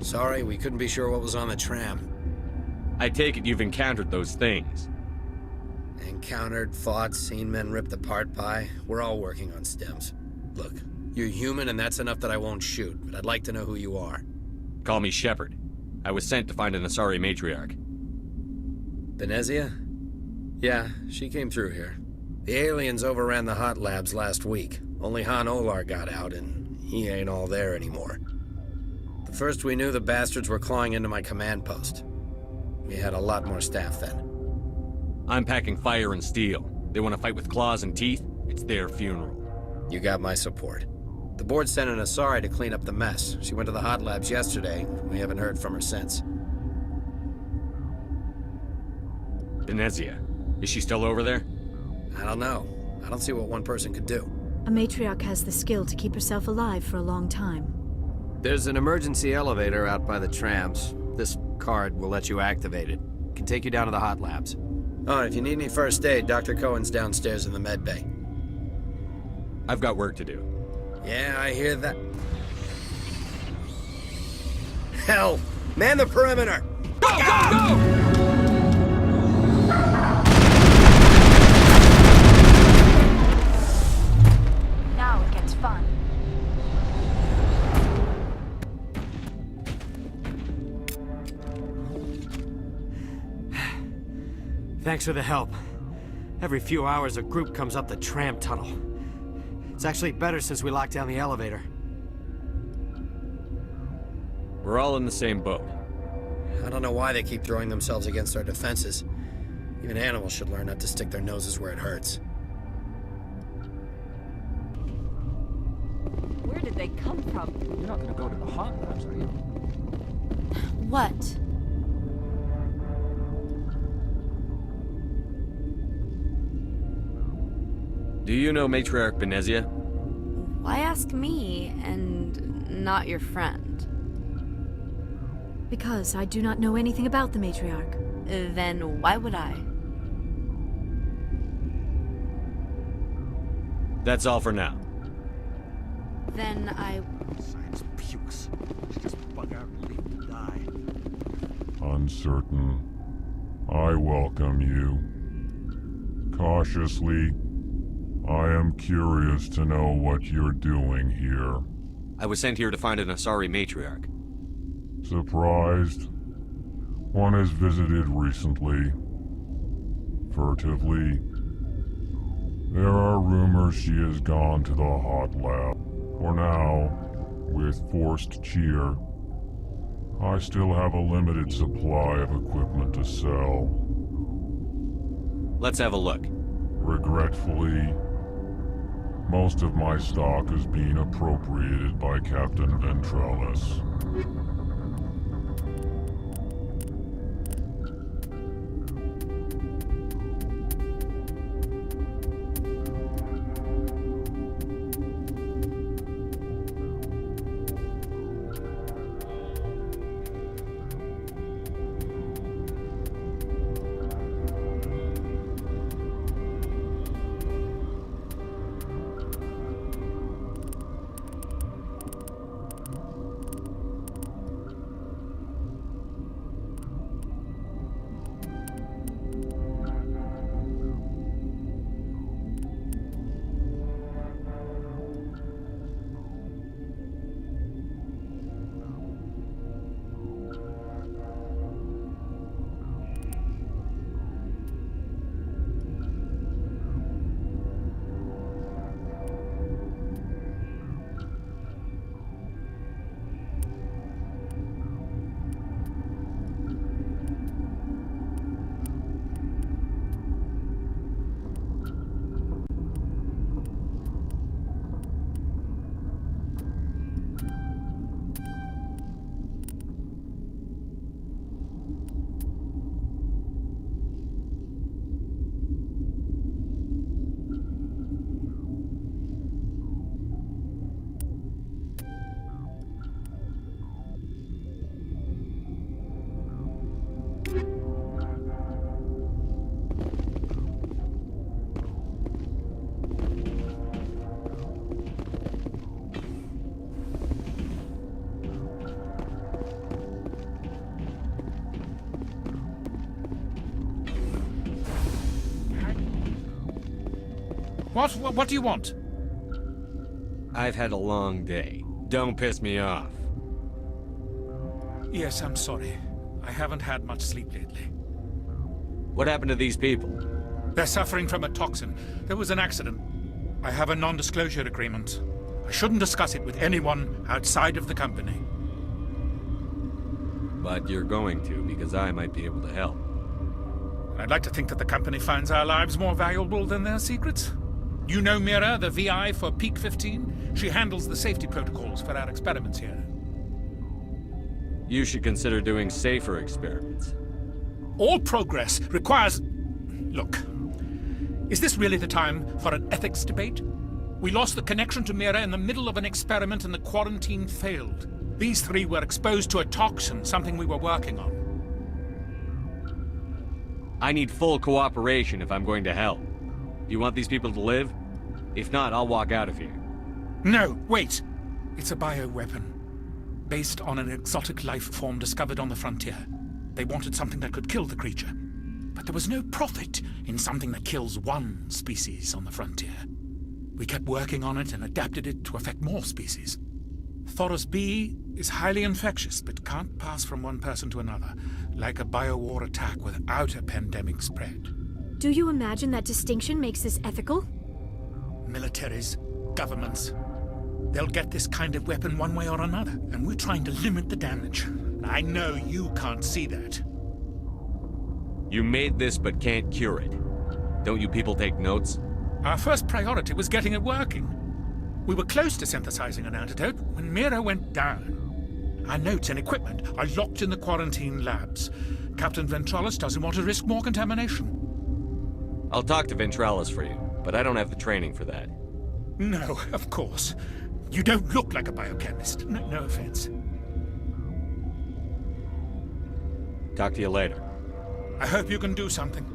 Sorry, we couldn't be sure what was on the tram. I take it you've encountered those things. Encountered, fought, seen men ripped apart by. We're all working on stems. Look, you're human and that's enough that I won't shoot, but I'd like to know who you are. Call me Shepard. I was sent to find an Asari matriarch. Benezia? Yeah, she came through here. The aliens overran the hot labs last week. Only Han Olar got out, and he ain't all there anymore. The first we knew, the bastards were clawing into my command post. We had a lot more staff then. I'm packing fire and steel. They want to fight with claws and teeth? It's their funeral. You got my support. The board sent an Asari to clean up the mess. She went to the hot labs yesterday. We haven't heard from her since. Benezia. Is she still over there? I don't know. I don't see what one person could do. A matriarch has the skill to keep herself alive for a long time. There's an emergency elevator out by the trams. This card will let you activate it. Can take you down to the hot labs. Oh, and if you need any first aid, Dr. Cohen's downstairs in the med bay. I've got work to do. Yeah, I hear that. Hell! Man the perimeter! Go, go, go! Now it gets fun. Thanks for the help. Every few hours a group comes up the tram tunnel. It's actually better since we locked down the elevator. We're all in the same boat. I don't know why they keep throwing themselves against our defenses. Even animals should learn not to stick their noses where it hurts. Where did they come from? You're not gonna go to the hot labs, are you? What? Do you know Matriarch Benezia? Why ask me and not your friend? Because I do not know anything about the matriarch. Then why would I? That's all for now. Then I... Science pukes. Just bug out and leave to die. Uncertain. I welcome you. Cautiously, I am curious to know what you're doing here. I was sent here to find an Asari matriarch. Surprised? One has visited recently. Furtively. There are rumors she has gone to the hot lab. For now, with forced cheer, I still have a limited supply of equipment to sell. Let's have a look. Regretfully, most of my stock is being appropriated by Captain Ventralis. What do you want? I've had a long day. Don't piss me off. Yes, I'm sorry. I haven't had much sleep lately. What happened to these people? They're suffering from a toxin. There was an accident. I have a non-disclosure agreement. I shouldn't discuss it with anyone outside of the company. But you're going to, because I might be able to help. I'd like to think that the company finds our lives more valuable than their secrets. You know Mira, the VI for Pt2? She handles the safety protocols for our experiments here. You should consider doing safer experiments. All progress requires... Look, is this really the time for an ethics debate? We lost the connection to Mira in the middle of an experiment and the quarantine failed. These three were exposed to a toxin, something we were working on. I need full cooperation if I'm going to help. You want these people to live? If not, I'll walk out of here. No, wait. It's a bioweapon. Based on an exotic life form discovered on the frontier. They wanted something that could kill the creature. But there was no profit in something that kills one species on the frontier. We kept working on it and adapted it to affect more species. Thoros B is highly infectious, but can't pass from one person to another, like a biowar attack without a pandemic spread. Do you imagine that distinction makes this ethical? Militaries, governments, they'll get this kind of weapon one way or another, and we're trying to limit the damage. And I know you can't see that. You made this but can't cure it. Don't you people take notes? Our first priority was getting it working. We were close to synthesizing an antidote when Mira went down. Our notes and equipment are locked in the quarantine labs. Captain Ventralis doesn't want to risk more contamination. I'll talk to Ventralis for you, but I don't have the training for that. No, of course. You don't look like a biochemist. No offense. Talk to you later. I hope you can do something.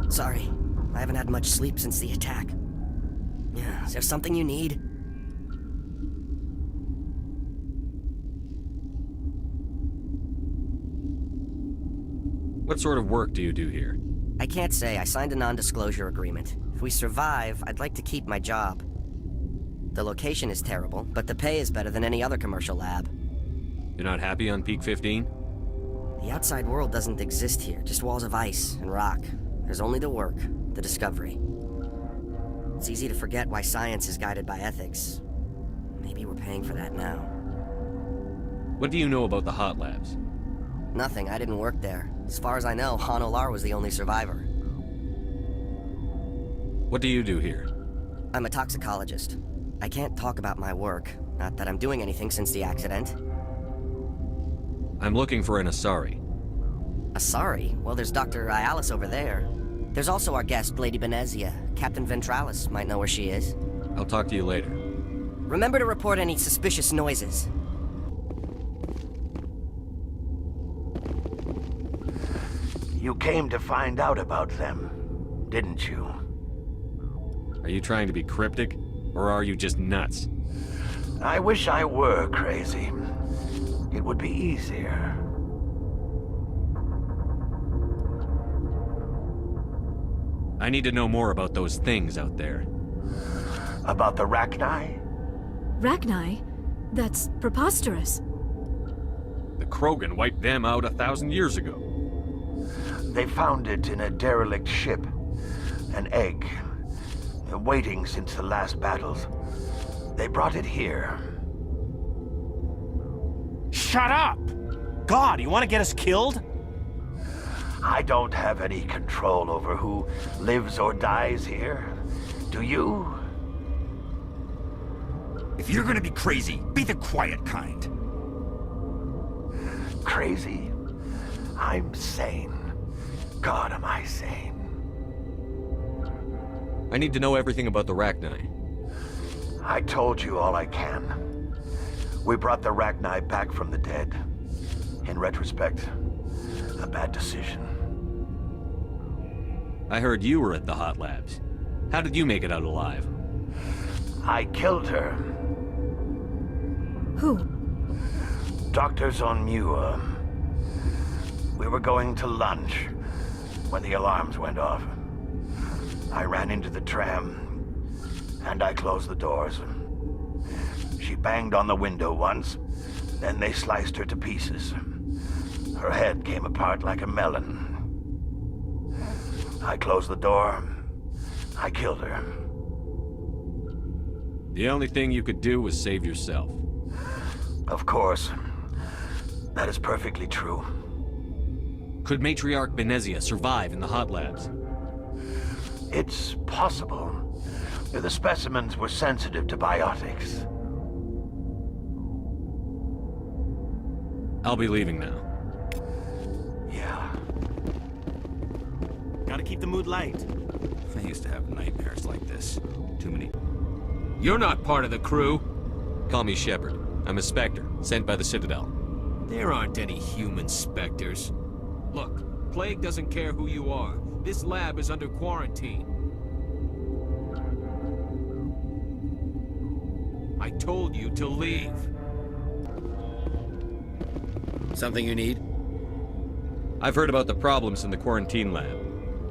Sorry, I haven't had much sleep since the attack. Yeah, is there something you need? What sort of work do you do here? I can't say. I signed a non-disclosure agreement. If we survive, I'd like to keep my job. The location is terrible, but the pay is better than any other commercial lab. You're not happy on Peak 15? The outside world doesn't exist here, just walls of ice and rock. There's only the work, the discovery. It's easy to forget why science is guided by ethics. Maybe we're paying for that now. What do you know about the hot labs? Nothing, I didn't work there. As far as I know, Han Olar was the only survivor. What do you do here? I'm a toxicologist. I can't talk about my work. Not that I'm doing anything since the accident. I'm looking for an Asari. Asari? Well, there's Dr. Ialis over there. There's also our guest, Lady Benezia. Captain Ventralis might know where she is. I'll talk to you later. Remember to report any suspicious noises. You came to find out about them, didn't you? Are you trying to be cryptic, or are you just nuts? I wish I were crazy. It would be easier. I need to know more about those things out there. About the Rachni? Rachni? That's preposterous. The Krogan wiped them out 1,000 years ago. They found it in a derelict ship. An egg. Waiting since the last battles. They brought it here. Shut up! God, you want to get us killed? I don't have any control over who lives or dies here. Do you? If you're gonna be crazy, be the quiet kind. Crazy? I'm sane. God, am I sane? I need to know everything about the Rachni. I told you all I can. We brought the Rachni back from the dead. In retrospect, a bad decision. I heard you were at the hot labs. How did you make it out alive? I killed her. Who? Doctors on Muir. We were going to lunch when the alarms went off. I ran into the tram, and I closed the doors. She banged on the window once, then they sliced her to pieces. Her head came apart like a melon. I closed the door. I killed her. The only thing you could do was save yourself. Of course. That is perfectly true. Could Matriarch Benezia survive in the hot labs? It's possible. The specimens were sensitive to biotics. I'll be leaving now. Yeah. Gotta keep the mood light. I used to have nightmares like this. Too many. You're not part of the crew. Call me Shepard. I'm a Spectre, sent by the Citadel. There aren't any human specters. Look, Plague doesn't care who you are. This lab is under quarantine. I told you to leave. Something you need? I've heard about the problems in the quarantine lab.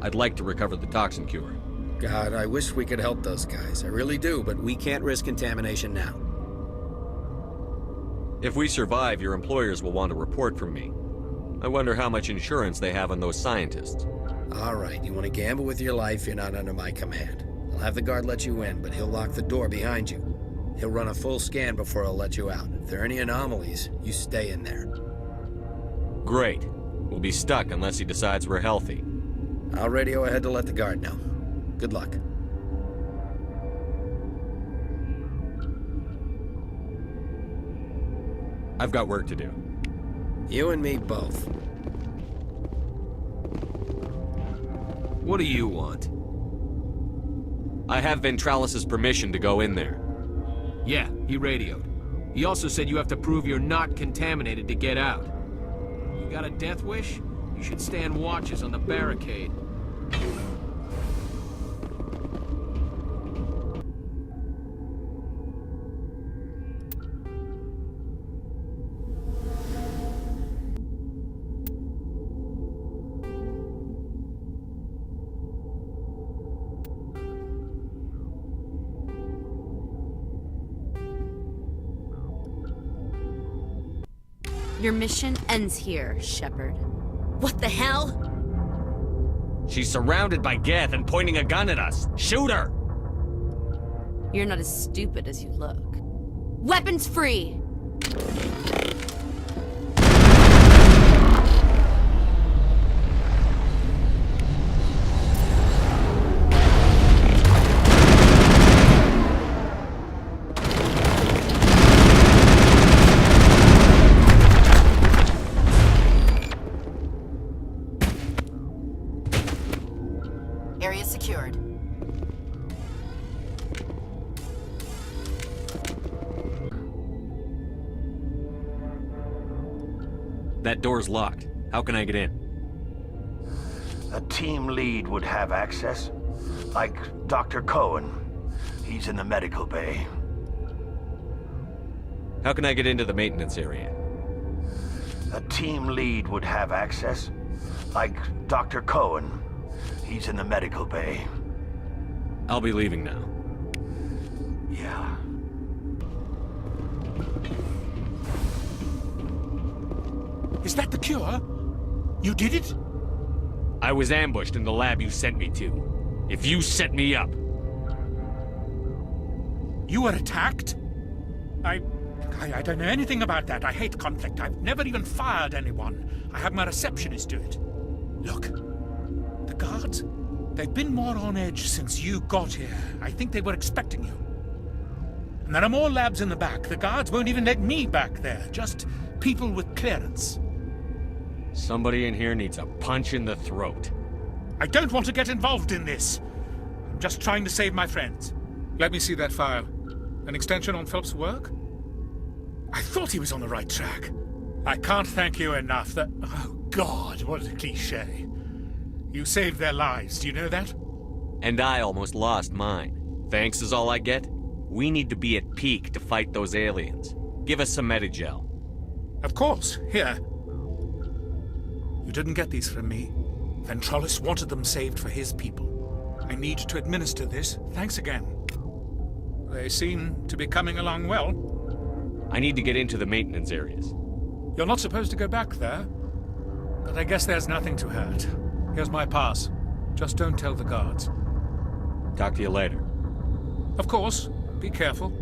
I'd like to recover the toxin cure. God, I wish we could help those guys. I really do, but we can't risk contamination now. If we survive, your employers will want a report from me. I wonder how much insurance they have on those scientists. All right, you want to gamble with your life, you're not under my command. I'll have the guard let you in, but he'll lock the door behind you. He'll run a full scan before he'll let you out. If there are any anomalies, you stay in there. Great. We'll be stuck unless he decides we're healthy. I'll radio ahead to let the guard know. Good luck. I've got work to do. You and me both. What do you want? I have Ventralis's permission to go in there. Yeah, he radioed. He also said you have to prove you're not contaminated to get out. You got a death wish? You should stand watches on the barricade. Your mission ends here, Shepard. What the hell? She's surrounded by Geth and pointing a gun at us. Shoot her! You're not as stupid as you look. Weapons free! Area secured. That door's locked. How can I get in? A team lead would have access. Like Dr. Cohen. He's in the medical bay. How can I get into the maintenance area? A team lead would have access. Like Dr. Cohen. He's in the medical bay. I'll be leaving now. Yeah. Is that the cure? You did it? I was ambushed in the lab you sent me to. If you set me up... You were attacked? I don't know anything about that. I hate conflict. I've never even fired anyone. I have my receptionist do it. Look, the guards, they've been more on edge since you got here. I think they were expecting you. And there are more labs in the back. The guards won't even let me back there. Just people with clearance. Somebody in here needs a punch in the throat. I don't want to get involved in this. I'm just trying to save my friends. Let me see that file. An extension on Phelps' work? I thought he was on the right track. I can't thank you enough that... Oh, God, what a cliché. You saved their lives, do you know that? And I almost lost mine. Thanks is all I get? We need to be at peak to fight those aliens. Give us some Medigel. Of course, here. You didn't get these from me. Ventrolis wanted them saved for his people. I need to administer this. Thanks again. They seem to be coming along well. I need to get into the maintenance areas. You're not supposed to go back there, but I guess there's nothing to hurt. Here's my pass. Just don't tell the guards. Talk to you later. Of course. Be careful.